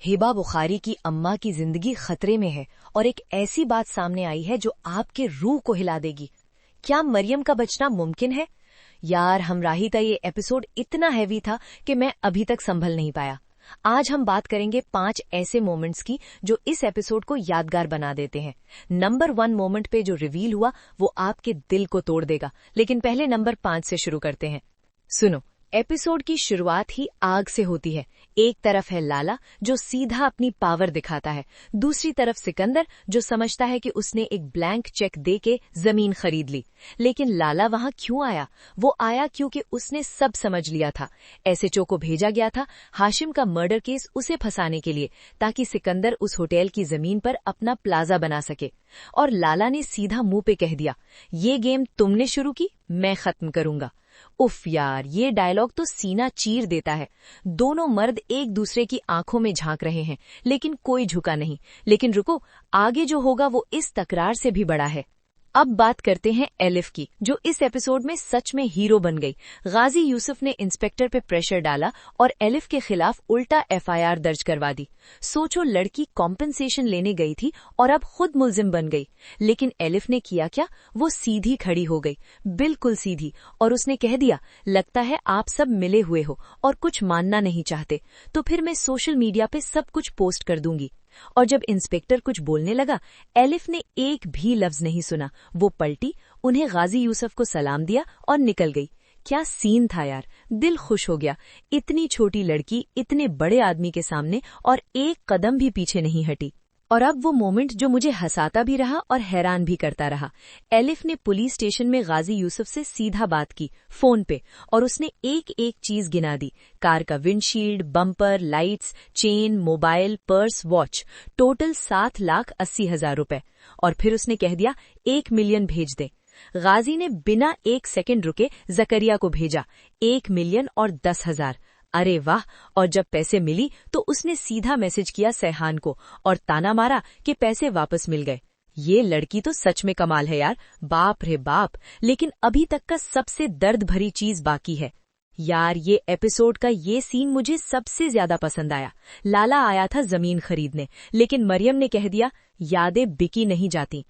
हिबा बुखारी की अम्मा की जिंदगी खतरे में है और एक ऐसी बात सामने आई है जो आपके रूह को हिला देगी। क्या मरियम का बचना मुमकिन है? यार, हमराही का ये एपिसोड इतना हैवी था कि मैं अभी तक संभल नहीं पाया। आज हम बात करेंगे 5 ऐसे मोमेंट्स की जो इस एपिसोड को यादगार बना देते हैं। नंबर 1 मोमेंट पे जो रिवील हुआ वो आपके दिल को तोड़ देगा, लेकिन पहले नंबर 5 से शुरू करते हैं। सुनो, एपिसोड की शुरुआत ही आग से होती है। एक तरफ है लाला जो सीधा अपनी पावर दिखाता है, दूसरी तरफ सिकंदर जो समझता है कि उसने एक ब्लैंक चेक देके जमीन खरीद ली। लेकिन लाला वहां क्यों आया? वो आया क्योंकि उसने सब समझ लिया था। एसएचओ को भेजा गया था हाशिम का मर्डर केस उसे फंसाने के लिए, ताकि सिकंदर उस होटल की जमीन पर अपना प्लाजा बना सके। और लाला ने सीधा मुंह पे कह दिया, ये गेम तुमने शुरू की, मैं खत्म करूंगा। उफ यार, ये डायलॉग तो सीना चीर देता है। दोनों मर्द एक दूसरे की आंखों में झांक रहे हैं, लेकिन कोई झुका नहीं। लेकिन रुको, आगे जो होगा वो इस तकरार से भी बड़ा है। अब बात करते हैं एलिफ की, जो इस एपिसोड में सच में हीरो बन गई। गाजी यूसुफ ने इंस्पेक्टर पे प्रेशर डाला और एलिफ के खिलाफ उल्टा एफआईआर दर्ज करवा दी। सोचो, लड़की कॉम्पेंसेशन लेने गई थी और अब खुद मुल्जिम बन गई। लेकिन एलिफ ने किया क्या? वो सीधी खड़ी हो गई, बिल्कुल सीधी, और उसने कह दिया, लगता है आप सब मिले हुए हो और कुछ मानना नहीं चाहते, तो फिर मैं सोशल मीडिया पे सब कुछ पोस्ट कर दूंगी। और जब इंस्पेक्टर कुछ बोलने लगा, एलिफ ने एक भी लफ्ज नहीं सुना। वो पलटी, उन्हें गाजी यूसुफ को सलाम दिया और निकल गई। क्या सीन था यार, दिल खुश हो गया। इतनी छोटी लड़की इतने बड़े आदमी के सामने और एक कदम भी पीछे नहीं हटी। और अब वो मोमेंट जो मुझे हंसाता भी रहा और हैरान भी करता रहा। एलिफ ने पुलिस स्टेशन में गाजी यूसुफ से सीधा बात की फोन पे, और उसने एक एक चीज गिना दी। कार का windshield, bumper, lights, chain, mobile, purse, watch, total 7,80,000 रुपए। और फिर उसने कह दिया, 1 मिलियन भेज दे। गाजी ने बिना एक सेकंड रुके जकरिया को भेजा, 1 मिलियन और 10,000। अरे वाह! और जब पैसे मिली तो उसने सीधा मैसेज किया सैहान को और ताना मारा कि पैसे वापस मिल गए। ये लड़की तो सच में कमाल है यार, बाप रे बाप। लेकिन अभी तक का सबसे दर्द भरी चीज बाकी है। यार, ये एपिसोड का ये सीन मुझे सबसे ज्यादा पसंद आया। लाला आया था जमीन खरीदने, लेकिन मरियम ने कह दिया, यादें बिकी नहीं जाती।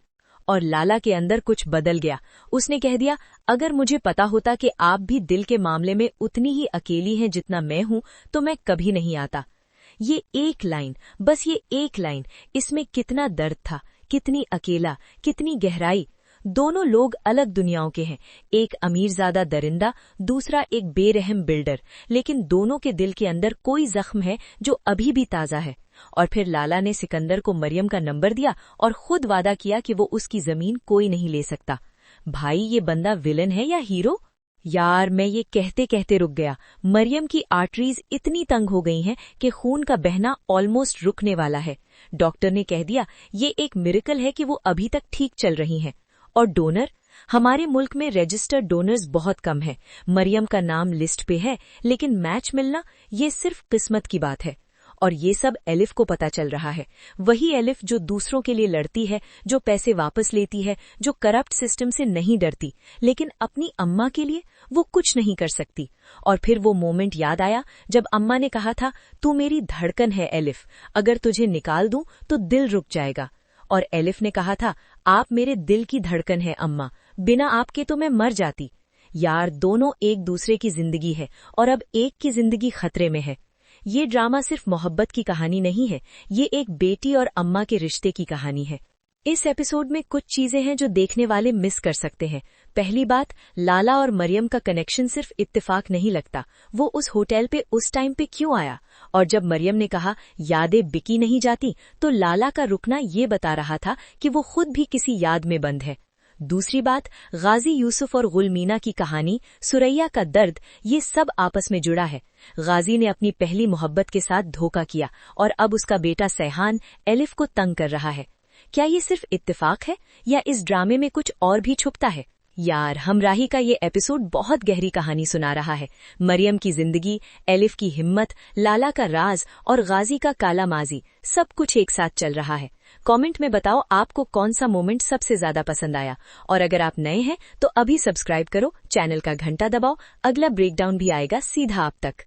और लाला के अंदर कुछ बदल गया। उसने कह दिया, अगर मुझे पता होता कि आप भी दिल के मामले में उतनी ही अकेली हैं जितना मैं हूं, तो मैं कभी नहीं आता। ये एक लाइन, बस ये एक लाइन, इसमें कितना दर्द था, कितनी अकेला, कितनी गहराई। दोनों लोग अलग दुनियाओं के हैं, एक अमीरजादा दरिंदा, दूसरा एक बेरहम बिल्डर, लेकिन दोनों के दिल के अंदर कोई जख्म है जो अभी भी ताजा है। और फिर लाला ने सिकंदर को मरियम का नंबर दिया और खुद वादा किया कि वो उसकी जमीन कोई नहीं ले सकता। भाई, ये बंदा विलन है या हीरो? यार, मैं ये कहते कहते रुक गया। मरियम की आर्टरीज इतनी तंग हो गई हैं कि खून का बहना ऑलमोस्ट रुकने वाला है। डॉक्टर ने कह दिया, ये एक मिरेकल है कि वो अभी तक ठीक चल रही हैं। और डोनर, हमारे मुल्क में रजिस्टर्ड डोनर्स बहुत कम है। मरियम का नाम लिस्ट पे है, लेकिन मैच मिलना ये सिर्फ किस्मत की बात है। और ये सब एलिफ को पता चल रहा है। वही एलिफ जो दूसरों के लिए लड़ती है, जो पैसे वापस लेती है, जो करप्ट सिस्टम से नहीं डरती, लेकिन अपनी अम्मा के लिए वो कुछ नहीं कर सकती। और फिर वो मोमेंट याद आया जब अम्मा ने कहा था, तू मेरी धड़कन है एलिफ, अगर तुझे निकाल दूं तो दिल रुक जाएगा। और एलिफ ने कहा था, आप मेरे दिल की धड़कन है अम्मा, बिना आपके तो मैं मर जाती। यार, दोनों एक दूसरे की जिंदगी है और अब एक की जिंदगी खतरे में है। ये ड्रामा सिर्फ मोहब्बत की कहानी नहीं है, ये एक बेटी और अम्मा के रिश्ते की कहानी है। इस एपिसोड में कुछ चीजें हैं जो देखने वाले मिस कर सकते हैं। पहली बात, लाला और मरियम का कनेक्शन सिर्फ इत्तेफाक नहीं लगता। वो उस होटल पे उस टाइम पे क्यों आया? और जब मरियम ने कहा, यादें बिकी नहीं जाती, तो लाला का रुकना ये बता रहा था कि वो खुद भी किसी याद में बंद है। दूसरी बात, गाजी यूसुफ और गुलमीना की कहानी, सुरैया का दर्द, ये सब आपस में जुड़ा है। गाजी ने अपनी पहली मोहब्बत के साथ धोखा किया और अब उसका बेटा सैहान एलिफ को तंग कर रहा है। क्या ये सिर्फ इत्तेफाक है या इस ड्रामे में कुछ और भी छुपता है? यार, हमराही का ये एपिसोड बहुत गहरी कहानी सुना रहा है। मरियम की जिंदगी, एलिफ की हिम्मत, लाला का राज और गाजी का काला माजी, सब कुछ एक साथ चल रहा है। कमेंट में बताओ आपको कौन सा मोमेंट सबसे ज्यादा पसंद आया। और अगर आप नए हैं तो अभी सब्सक्राइब करो, चैनल का घंटा दबाओ, अगला ब्रेकडाउन भी आएगा सीधा आप तक।